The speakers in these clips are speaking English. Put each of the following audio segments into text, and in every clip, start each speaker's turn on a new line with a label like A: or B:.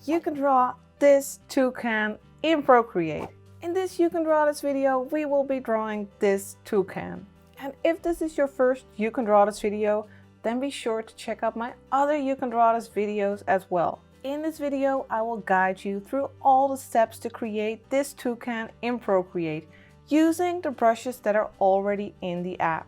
A: you can draw this toucan in Procreate. In this You Can Draw This video, we will be drawing this toucan. And if this is your first You Can Draw This video, then be sure to check out my other You Can Draw This videos as well. In this video, I will guide you through all the steps to create this toucan in Procreate using the brushes that are already in the app.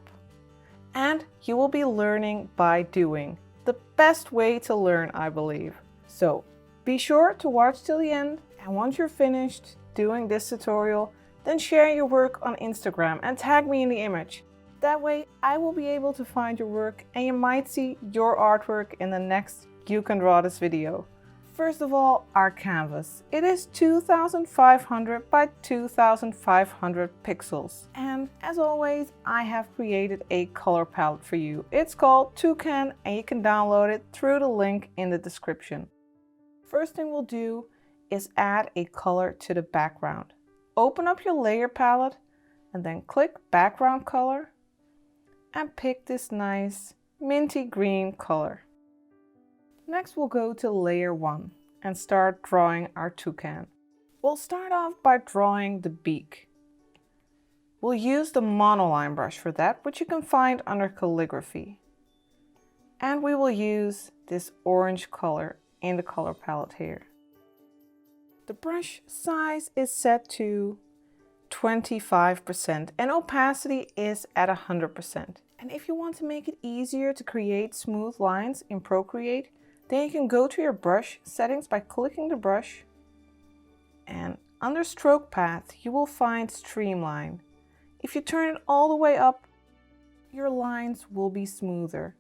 A: And you will be learning by doing. The best way to learn, I believe. So be sure to watch till the end, and once you're finished doing this tutorial, then share your work on Instagram and tag me in the image. That way I will be able to find your work and you might see your artwork in the next You Can Draw This video. First of all, our canvas. It is 2500 by 2500 pixels. And as always, I have created a color palette for you. It's called TOUCAN and you can download it through the link in the description. First thing we'll do is add a color to the background. Open up your layer palette and then click background color and pick this nice minty green color. Next we'll go to layer 1 and start drawing our toucan. We'll start off by drawing the beak. We'll use the monoline brush for that, which you can find under calligraphy. And we will use this orange color in the color palette here. The brush size is set to 25% and opacity is at 100%. And if you want to make it easier to create smooth lines in Procreate, then you can go to your brush settings by clicking the brush, and under stroke path you will find streamline. If you turn it all the way up, your lines will be smoother.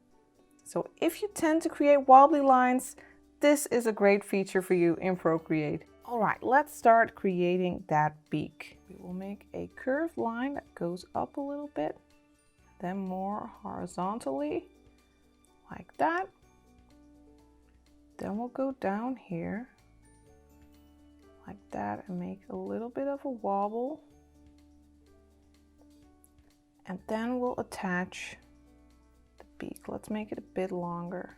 A: So if you tend to create wobbly lines, this is a great feature for you in Procreate. Alright, let's start creating that beak. We will make a curved line that goes up a little bit, then more horizontally, like that. Then we'll go down here, like that, and make a little bit of a wobble. And then we'll attach the beak. Let's make it a bit longer.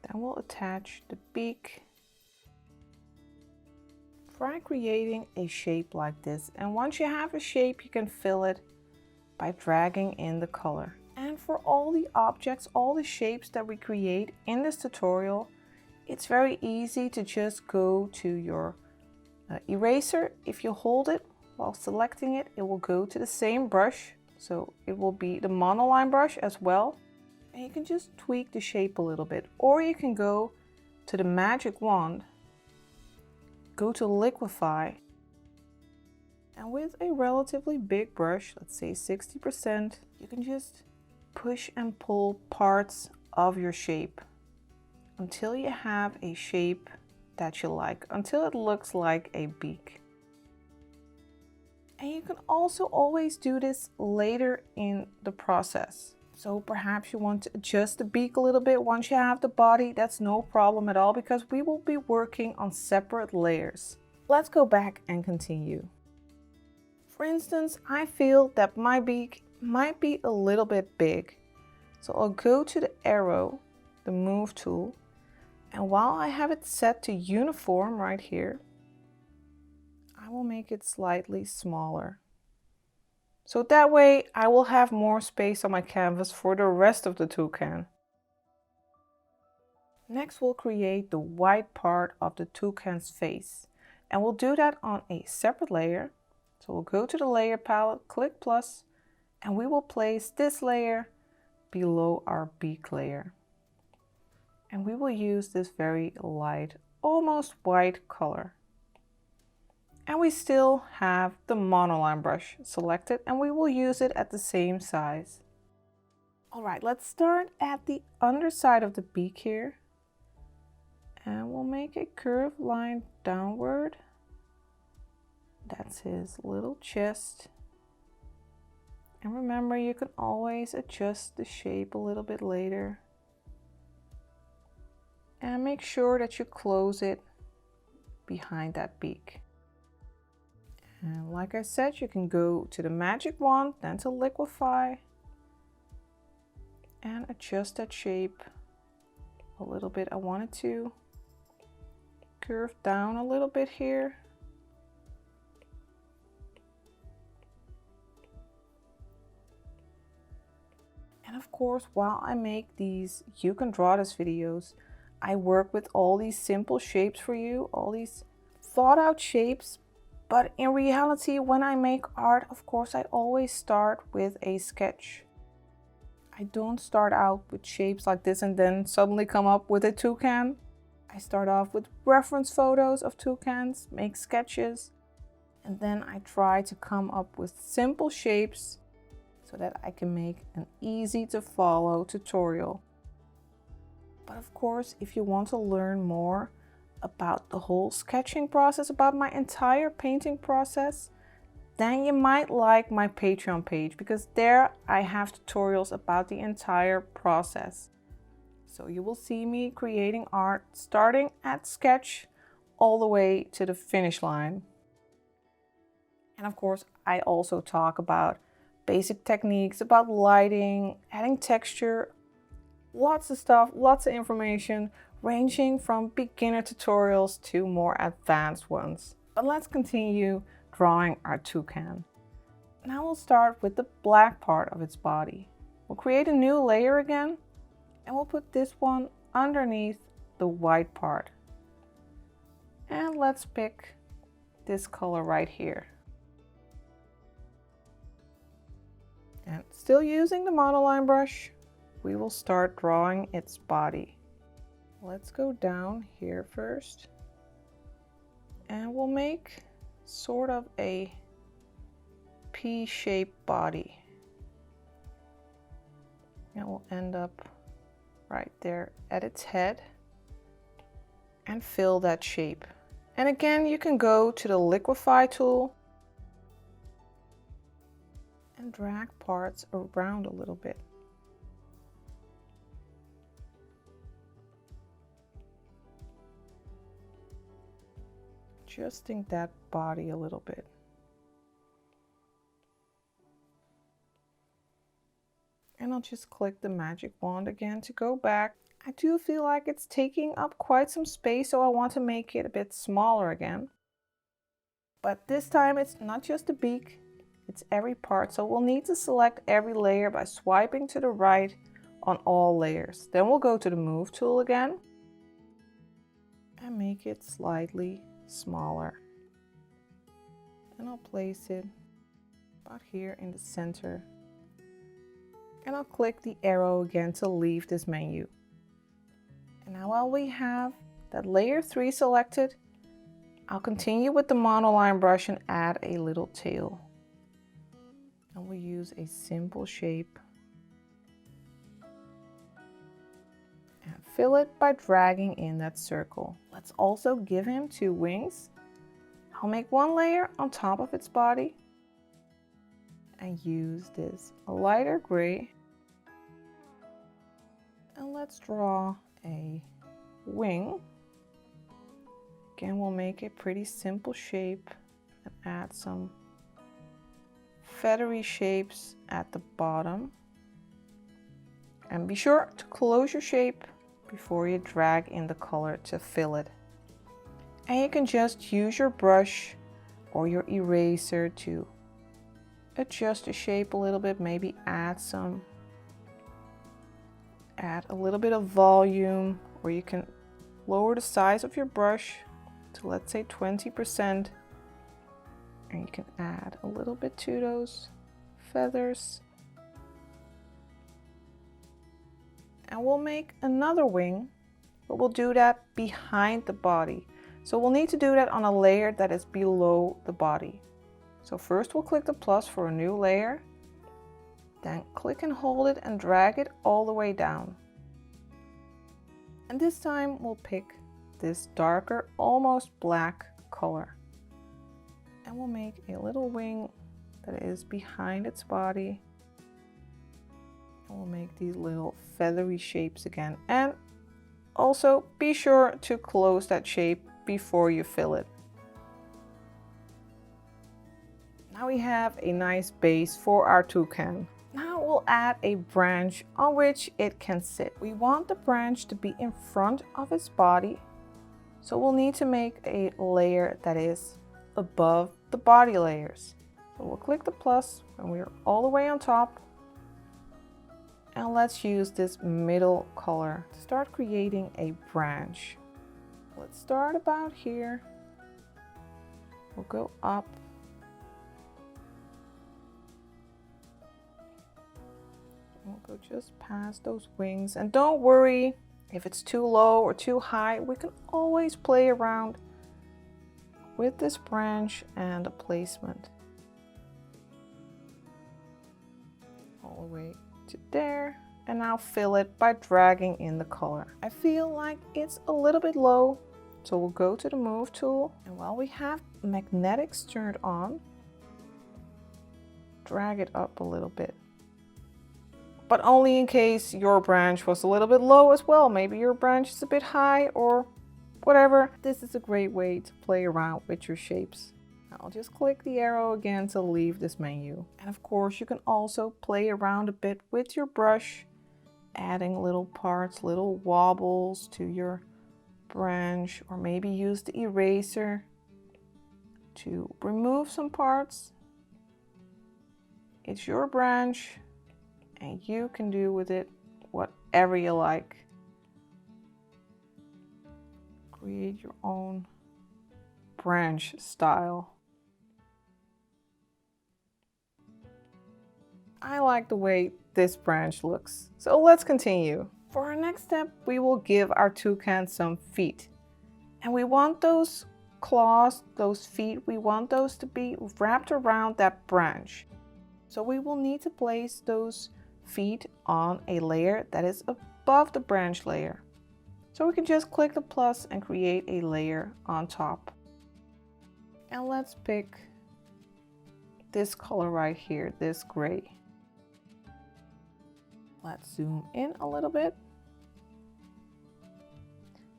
A: Then we'll attach the beak. Try creating a shape like this, and once you have a shape you can fill it by dragging in the color. And for all the objects, all the shapes that we create in this tutorial, it's very easy to just go to your eraser. If you hold it while selecting it, it will go to the same brush, so it will be the monoline brush as well. And you can just tweak the shape a little bit, or you can go to the magic wand, go to liquify, and with a relatively big brush, let's say 60%, you can just push and pull parts of your shape until you have a shape that you like, until it looks like a beak. And you can also always do this later in the process. So perhaps you want to adjust the beak a little bit once you have the body. That's no problem at all, because we will be working on separate layers. Let's go back and continue. For instance, I feel that my beak might be a little bit big. So I'll go to the arrow, the move tool, and while I have it set to uniform right here, I will make it slightly smaller. So that way I will have more space on my canvas for the rest of the toucan. Next we'll create the white part of the toucan's face, and we'll do that on a separate layer. So we'll go to the layer palette, click plus, and we will place this layer below our beak layer. And we will use this very light, almost white color. And we still have the monoline brush selected, and we will use it at the same size. Alright, let's start at the underside of the beak here. And we'll make a curved line downward. That's his little chest. And remember, you can always adjust the shape a little bit later. And make sure that you close it behind that beak. And like I said, you can go to the magic wand, then to liquify, and adjust that shape a little bit. I wanted to curve down a little bit here. And of course, while I make these You Can Draw This videos, I work with all these simple shapes for you, all these thought out shapes. But in reality, when I make art, of course, I always start with a sketch. I don't start out with shapes like this and then suddenly come up with a toucan. I start off with reference photos of toucans, make sketches, and then I try to come up with simple shapes so that I can make an easy to follow tutorial. But of course, if you want to learn more about the whole sketching process, about my entire painting process, then you might like my Patreon page, because there I have tutorials about the entire process. So you will see me creating art starting at sketch all the way to the finish line. And of course, I also talk about basic techniques, about lighting, adding texture, lots of stuff, lots of information, ranging from beginner tutorials to more advanced ones. But let's continue drawing our toucan. Now we'll start with the black part of its body. We'll create a new layer again, and we'll put this one underneath the white part. And let's pick this color right here. And still using the monoline brush, we will start drawing its body. Let's go down here first, and we'll make sort of a P-shaped body. And we'll end up right there at its head and fill that shape. And again, you can go to the liquify tool and drag parts around a little bit. Adjusting that body a little bit. And I'll just click the magic wand again to go back. I do feel like it's taking up quite some space, so I want to make it a bit smaller again. But this time it's not just the beak, it's every part. So we'll need to select every layer by swiping to the right on all layers. Then we'll go to the move tool again and make it slightly smaller. And I'll place it about here in the center. And I'll click the arrow again to leave this menu. And now while we have that layer 3 selected, I'll continue with the monoline brush and add a little tail. And we'll use a simple shape and fill it by dragging in that circle. Let's also give him 2 wings. I'll make 1 layer on top of its body and use this lighter gray. And let's draw a wing. Again, we'll make a pretty simple shape and add some feathery shapes at the bottom. And be sure to close your shape before you drag in the color to fill it. And you can just use your brush or your eraser to adjust the shape a little bit, maybe add a little bit of volume, or you can lower the size of your brush to, let's say, 20%, and you can add a little bit to those feathers. And we'll make another wing, but we'll do that behind the body. So we'll need to do that on a layer that is below the body. So first we'll click the plus for a new layer, then click and hold it and drag it all the way down. And this time we'll pick this darker, almost black color. And we'll make a little wing that is behind its body. And we'll make these little feathery shapes again. And also be sure to close that shape before you fill it. Now we have a nice base for our toucan. Now we'll add a branch on which it can sit. We want the branch to be in front of its body, So we'll need to make a layer that is above the body layers. So we'll click the plus and we're all the way on top. And let's use this middle color to start creating a branch. Let's start about here. We'll go up. We'll go just past those wings. And don't worry if it's too low or too high. We can always play around with this branch and the placement. All the way to there. And now fill it by dragging in the color. I feel like it's a little bit low. So we'll go to the move tool, and while we have magnetics turned on, drag it up a little bit. But only in case your branch was a little bit low as well. Maybe your branch is a bit high or whatever. This is a great way to play around with your shapes. I'll just click the arrow again to leave this menu. And of course you can also play around a bit with your brush, adding little parts, little wobbles to your branch, or maybe use the eraser to remove some parts. It's your branch and you can do with it whatever you like. Create your own branch style. I like the way this branch looks, so let's continue. For our next step, we will give our toucan some feet. And we want those claws, those feet, we want those to be wrapped around that branch. So we will need to place those feet on a layer that is above the branch layer. So we can just click the plus and create a layer on top. And let's pick this color right here, this gray. Let's zoom in a little bit.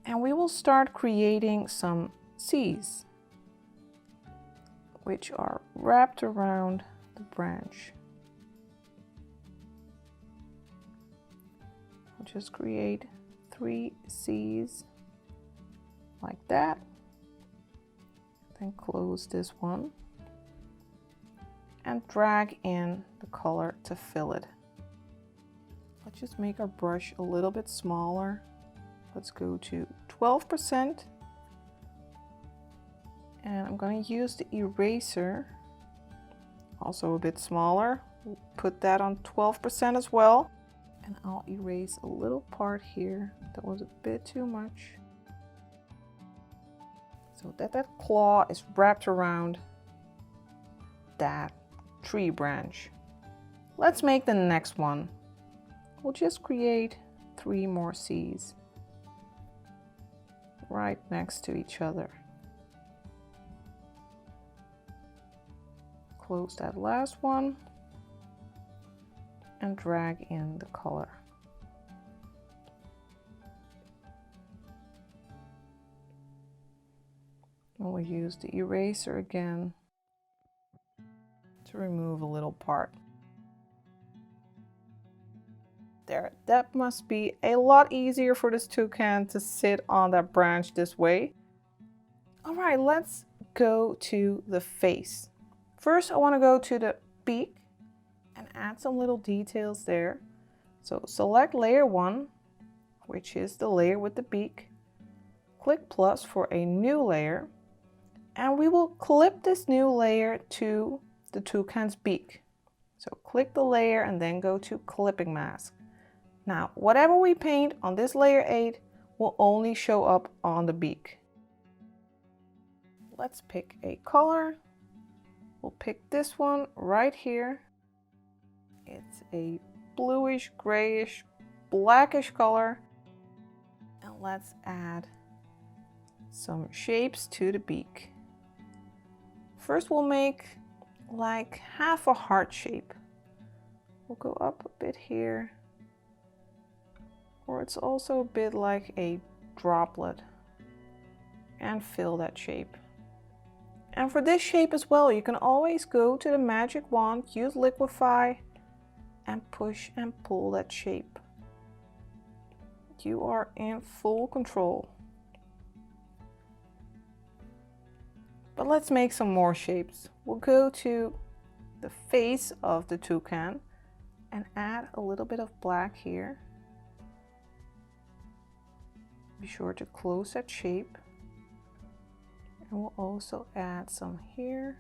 A: And we will start creating some C's, which are wrapped around the branch. I'll just create 3 C's like that. Then close this one and drag in the color to fill it. Let's just make our brush a little bit smaller. Let's go to 12%. And I'm going to use the eraser, also a bit smaller. We'll put that on 12% as well. And I'll erase a little part here that was a bit too much. So that claw is wrapped around that tree branch. Let's make the next one. We'll just create 3 more C's right next to each other. Close that last one and drag in the color. And we'll use the eraser again to remove a little part. There, that must be a lot easier for this toucan to sit on that branch this way. All right, let's go to the face. First, I want to go to the beak and add some little details there. So select layer 1, which is the layer with the beak. Click plus for a new layer. And we will clip this new layer to the toucan's beak. So click the layer and then go to clipping mask. Now, whatever we paint on this layer 8 will only show up on the beak. Let's pick a color. We'll pick this one right here. It's a bluish, grayish, blackish color. And let's add some shapes to the beak. First, we'll make like half a heart shape. We'll go up a bit here. Or it's also a bit like a droplet, and fill that shape. And for this shape as well, you can always go to the magic wand, use liquify, and push and pull that shape. You are in full control. But let's make some more shapes. We'll go to the face of the toucan and add a little bit of black here. Be sure to close that shape. And we'll also add some here.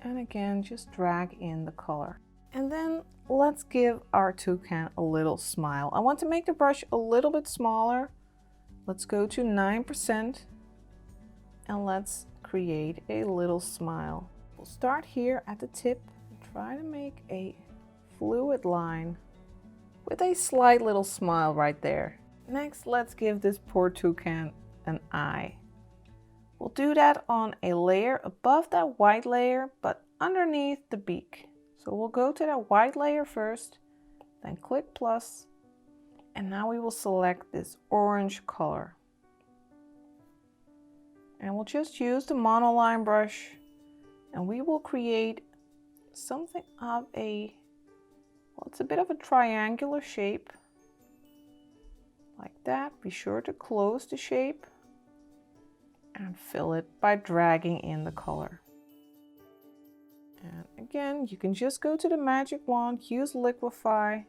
A: And again, just drag in the color. And then let's give our toucan a little smile. I want to make the brush a little bit smaller. Let's go to 9% and let's create a little smile. We'll start here at the tip and try to make a fluid line with a slight little smile right there. Next, let's give this poor toucan an eye. We'll do that on a layer above that white layer, but underneath the beak. So we'll go to that white layer first, then click plus, and now we will select this orange color. And we'll just use the monoline brush, and we will create something of a, well, it's a bit of a triangular shape. Like that. Be sure to close the shape and fill it by dragging in the color. And again, you can just go to the magic wand, use liquify,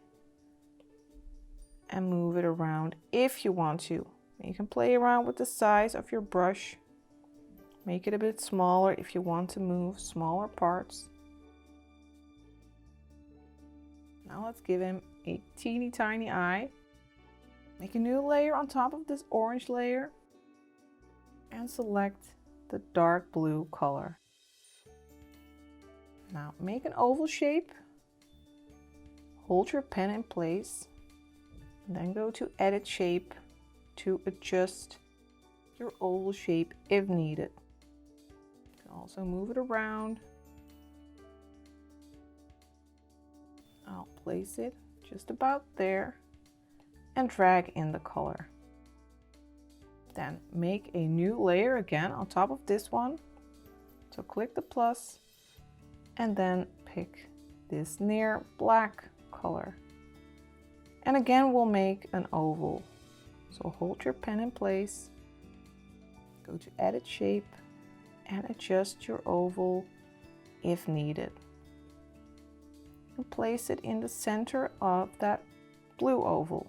A: and move it around if you want to. You can play around with the size of your brush. Make it a bit smaller if you want to move smaller parts. Now let's give him a teeny tiny eye. Make a new layer on top of this orange layer and select the dark blue color. Now make an oval shape, hold your pen in place, and then go to edit shape to adjust your oval shape if needed. You can also move it around. I'll place it just about there and drag in the color. Then make a new layer again on top of this one. So click the plus and then pick this near black color. And again, we'll make an oval. So hold your pen in place, go to edit shape and adjust your oval if needed. And place it in the center of that blue oval.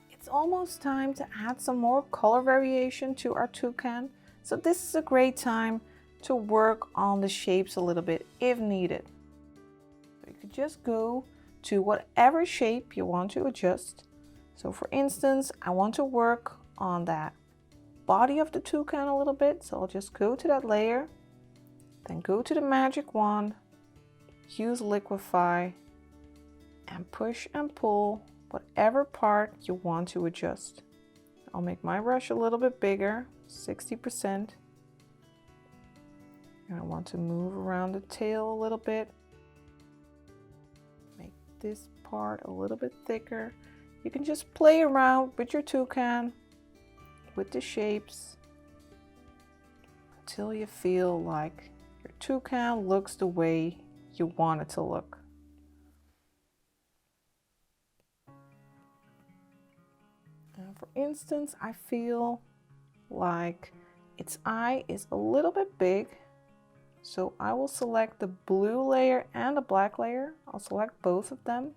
A: It's almost time to add some more color variation to our toucan. So this is a great time to work on the shapes a little bit if needed. So you could just go to whatever shape you want to adjust. So for instance, I want to work on that body of the toucan a little bit. So I'll just go to that layer, then go to the magic wand, use liquify, and push and pull whatever part you want to adjust. I'll make my brush a little bit bigger, 60%. And I want to move around the tail a little bit. Make this part a little bit thicker. You can just play around with your toucan, with the shapes, until you feel like your toucan looks the way you want it to look. And for instance, I feel like its eye is a little bit big. So I will select the blue layer and the black layer. I'll select both of them.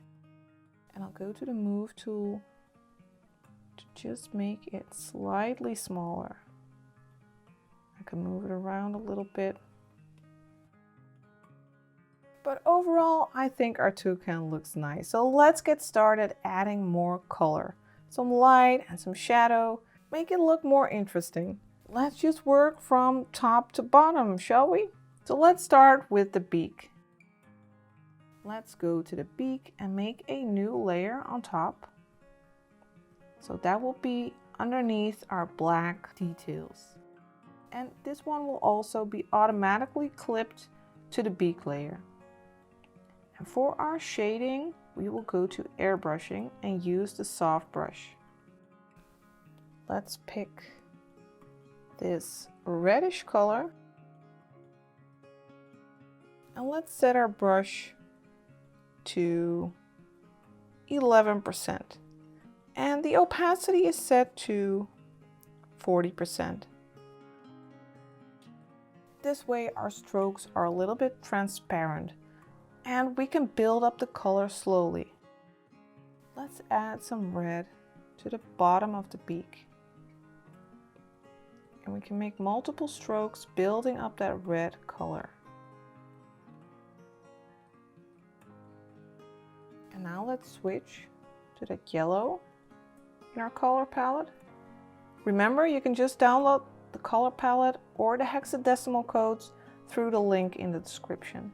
A: And I'll go to the move tool to just make it slightly smaller. I can move it around a little bit. But overall, I think our toucan looks nice. So let's get started adding more color. Some light and some shadow. Make it look more interesting. Let's just work from top to bottom, shall we? So let's start with the beak. Let's go to the beak and make a new layer on top. So that will be underneath our black details. And this one will also be automatically clipped to the beak layer. And for our shading, we will go to airbrushing and use the soft brush. Let's pick this reddish color. And let's set our brush to 11%. And the opacity is set to 40%. This way our strokes are a little bit transparent and we can build up the color slowly. Let's add some red to the bottom of the beak. And we can make multiple strokes building up that red color. And now let's switch to that yellow in our color palette. Remember, you can just download the color palette or the hexadecimal codes through the link in the description.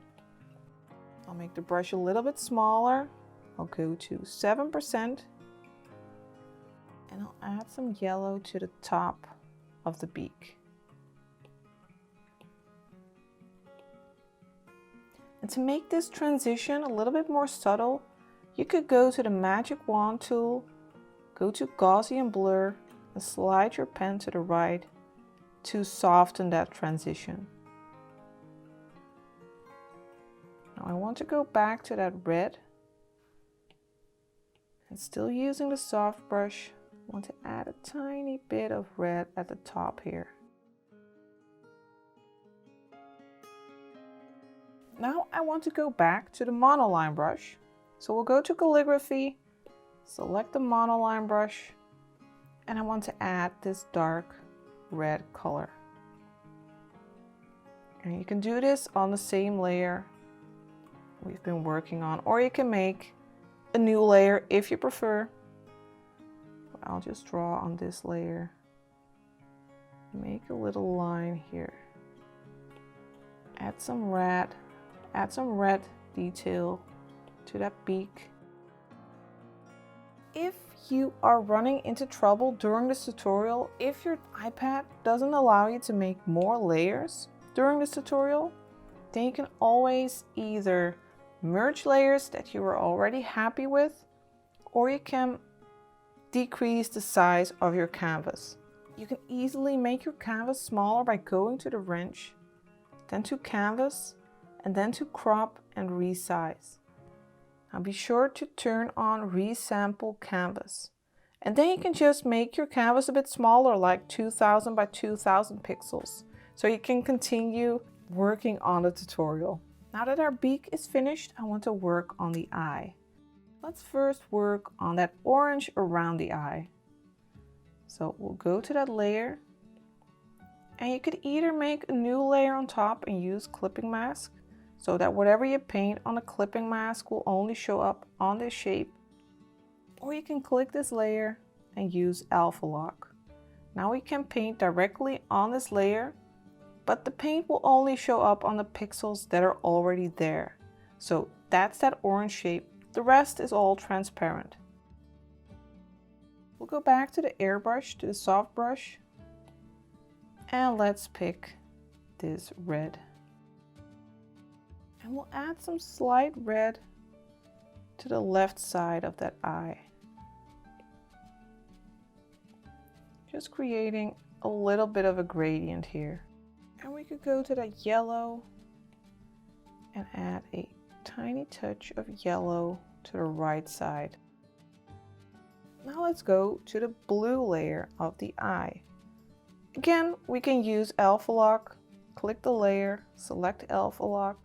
A: I'll make the brush a little bit smaller. I'll go to 7% and I'll add some yellow to the top of the beak. And to make this transition a little bit more subtle, you could go to the magic wand tool, go to Gaussian blur and slide your pen to the right to soften that transition. Now I want to go back to that red and still using the soft brush, I want to add a tiny bit of red at the top here. Now I want to go back to the monoline brush. So we'll go to calligraphy, select the monoline brush, and I want to add this dark red color. And you can do this on the same layer we've been working on, or you can make a new layer if you prefer. I'll just draw on this layer, make a little line here, add some red detail to that beak. If you are running into trouble during this tutorial, if your iPad doesn't allow you to make more layers during this tutorial, then you can always either merge layers that you are already happy with, or you can decrease the size of your canvas. You can easily make your canvas smaller by going to the wrench, then to canvas, and then to crop and resize. Now be sure to turn on resample canvas. And then you can just make your canvas a bit smaller, like 2000 by 2000 pixels. So you can continue working on the tutorial. Now that our beak is finished, I want to work on the eye. Let's first work on that orange around the eye. So we'll go to that layer. And you could either make a new layer on top and use clipping mask, so that whatever you paint on the clipping mask will only show up on this shape. Or you can click this layer and use alpha lock. Now we can paint directly on this layer, but the paint will only show up on the pixels that are already there. So that's that orange shape. The rest is all transparent. We'll go back to the airbrush, to the soft brush, and let's pick this red. And we'll add some slight red to the left side of that eye. Just creating a little bit of a gradient here. And we could go to that yellow and add a tiny touch of yellow to the right side. Now let's go to the blue layer of the eye. Again, we can use alpha lock, click the layer, select alpha lock,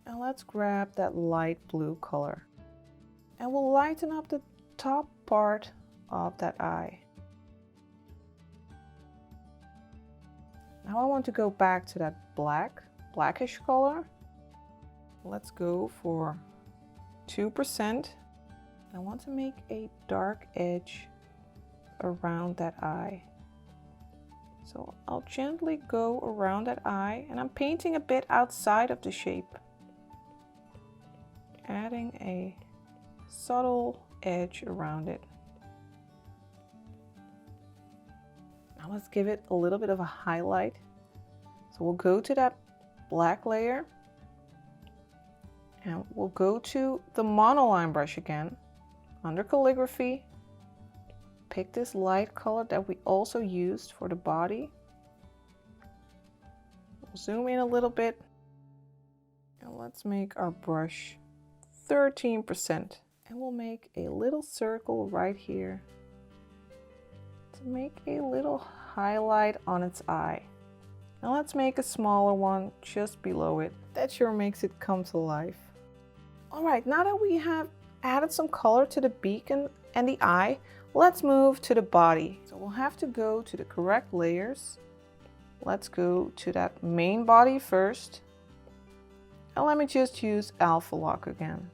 A: and let's grab that light blue color. And we'll lighten up the top part of that eye. Now I want to go back to that blackish color. Let's go for 2%. I want to make a dark edge around that eye. So I'll gently go around that eye, and I'm painting a bit outside of the shape, adding a subtle edge around it. Now let's give it a little bit of a highlight. So we'll go to that black layer and we'll go to the monoline brush again, under calligraphy, pick this light color that we also used for the body. We'll zoom in a little bit and let's make our brush 13%. And we'll make a little circle right here to make a little highlight on its eye. And let's make a smaller one just below it. That sure makes it come to life. Alright, now that we have added some color to the beak and the eye, let's move to the body. So we'll have to go to the correct layers. Let's go to that main body first. And let me just use Alpha Lock again.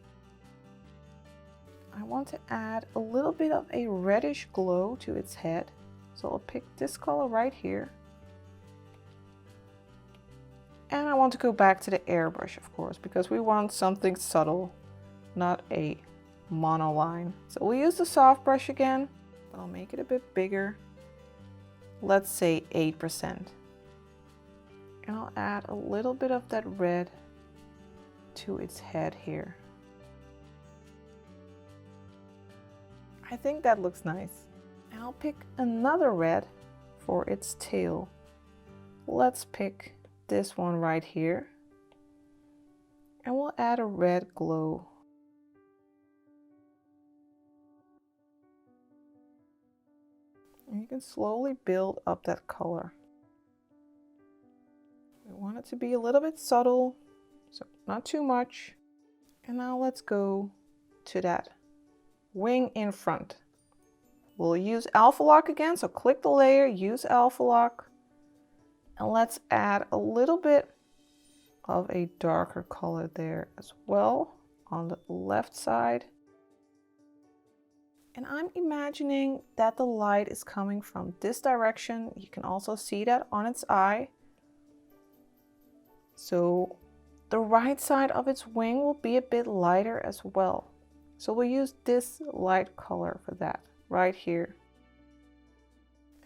A: I want to add a little bit of a reddish glow to its head. So I'll pick this color right here. And I want to go back to the airbrush, of course, because we want something subtle, not a monoline. So we'll use the soft brush again, but I'll make it a bit bigger. Let's say 8%. And I'll add a little bit of that red to its head here. I think that looks nice. And I'll pick another red for its tail. Let's pick this one right here. And we'll add a red glow. And you can slowly build up that color. We want it to be a little bit subtle, so not too much. And now let's go to that wing in front. We'll use Alpha Lock again, so click the layer, use Alpha Lock, and let's add a little bit of a darker color there as well on the left side. And I'm imagining that the light is coming from this direction. You can also see that on its eye. So the right side of its wing will be a bit lighter as well. So we'll use this light color for that right here.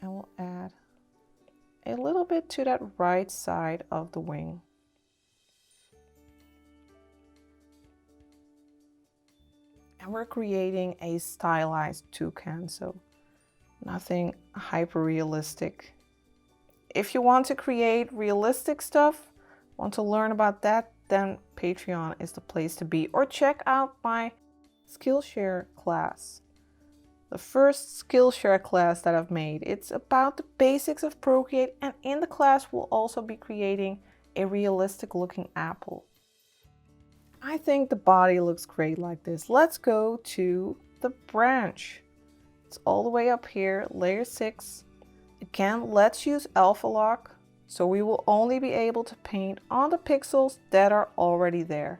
A: And we'll add a little bit to that right side of the wing. And we're creating a stylized toucan, so nothing hyper realistic. If you want to create realistic stuff, want to learn about that, then Patreon is the place to be. Or check out my Skillshare class. The first Skillshare class that I've made. It's about the basics of Procreate, and in the class we'll also be creating a realistic looking apple. I think the body looks great like this. Let's go to the branch. It's all the way up here, layer 6. Again, let's use Alpha Lock, so we will only be able to paint on the pixels that are already there.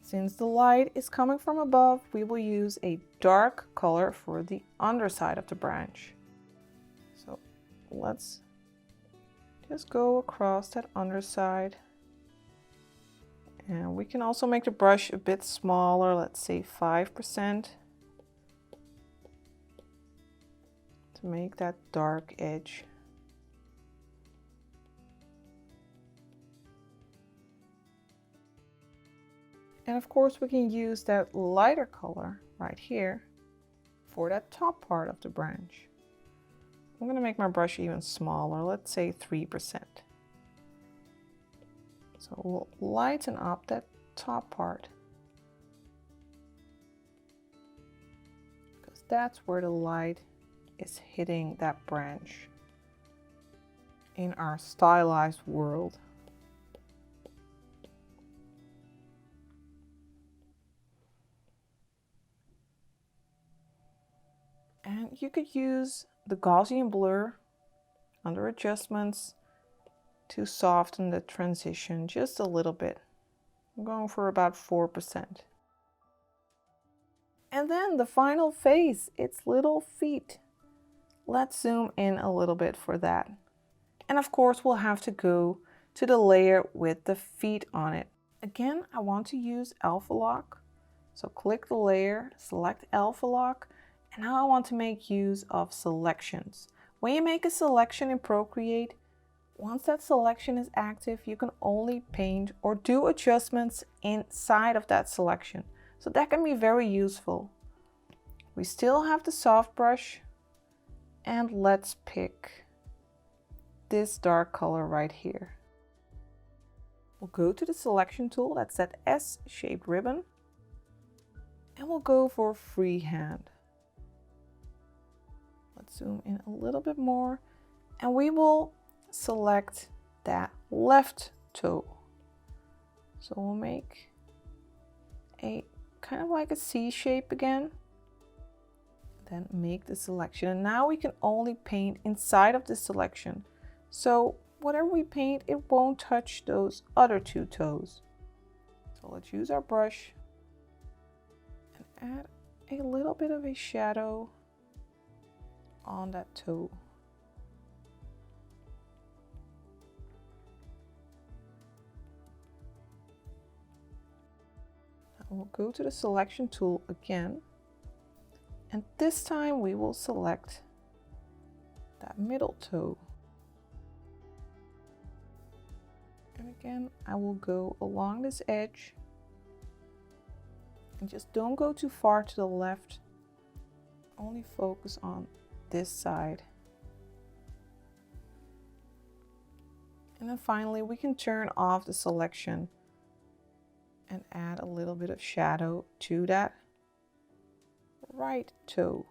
A: Since the light is coming from above, we will use a dark color for the underside of the branch. So let's just go across that underside. And we can also make the brush a bit smaller, let's say 5%, to make that dark edge. And of course we can use that lighter color right here for that top part of the branch. I'm going to make my brush even smaller, let's say 3%. So we'll lighten up that top part, because that's where the light is hitting that branch in our stylized world. And you could use the Gaussian blur under adjustments to soften the transition just a little bit. I'm going for about 4%. And then the final face, its little feet. Let's zoom in a little bit for that. And of course we'll have to go to the layer with the feet on it. Again, I want to use Alpha Lock. So click the layer, select Alpha Lock, and now I want to make use of selections. When you make a selection in Procreate, once that selection is active, you can only paint or do adjustments inside of that selection. So that can be very useful. We still have the soft brush, and let's pick this dark color right here. We'll go to the selection tool, that's that S-shaped ribbon, and we'll go for freehand. Let's zoom in a little bit more, and we will select that left toe. So we'll make a kind of like a C shape again. Then make the selection. And now we can only paint inside of the selection. So whatever we paint, it won't touch those other two toes. So let's use our brush and add a little bit of a shadow on that toe. Now we'll go to the selection tool again, and this time we will select that middle toe. And again, I will go along this edge and just don't go too far to the left. Only focus on this side. And then finally, we can turn off the selection and add a little bit of shadow to that right toe.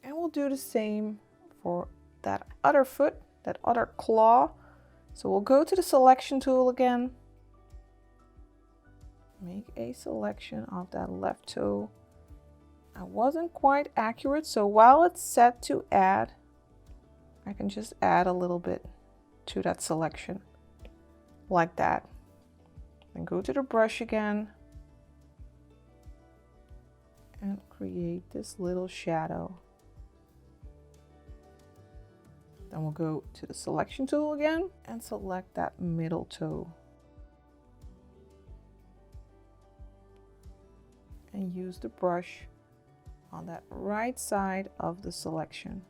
A: And we'll do the same for that other foot, that other claw. So we'll go to the selection tool again, make a selection of that left toe. I wasn't quite accurate, so while it's set to add, I can just add a little bit to that selection, like that. Then go to the brush again and create this little shadow. Then we'll go to the selection tool again and select that middle toe. And use the brush on that right side of the selection.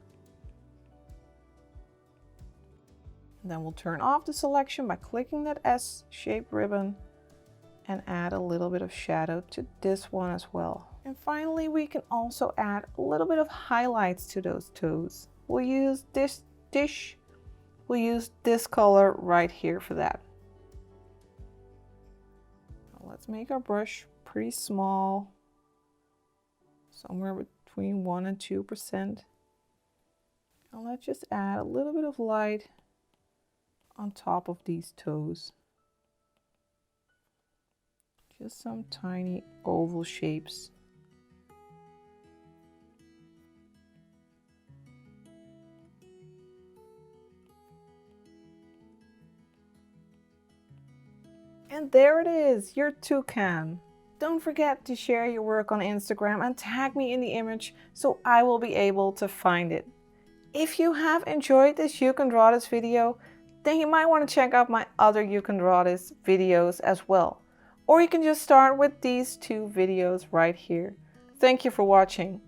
A: And then we'll turn off the selection by clicking that S-shaped ribbon and add a little bit of shadow to this one as well. And finally, we can also add a little bit of highlights to those toes. We'll use this color right here for that. Let's make our brush pretty small, somewhere between 1% and 2%. And let's just add a little bit of light on top of these toes. Just some tiny oval shapes. And there it is, your toucan. Don't forget to share your work on Instagram and tag me in the image so I will be able to find it. If you have enjoyed this You Can Draw This video, then you might want to check out my other You Can Draw This videos as well. Or you can just start with these two videos right here. Thank you for watching.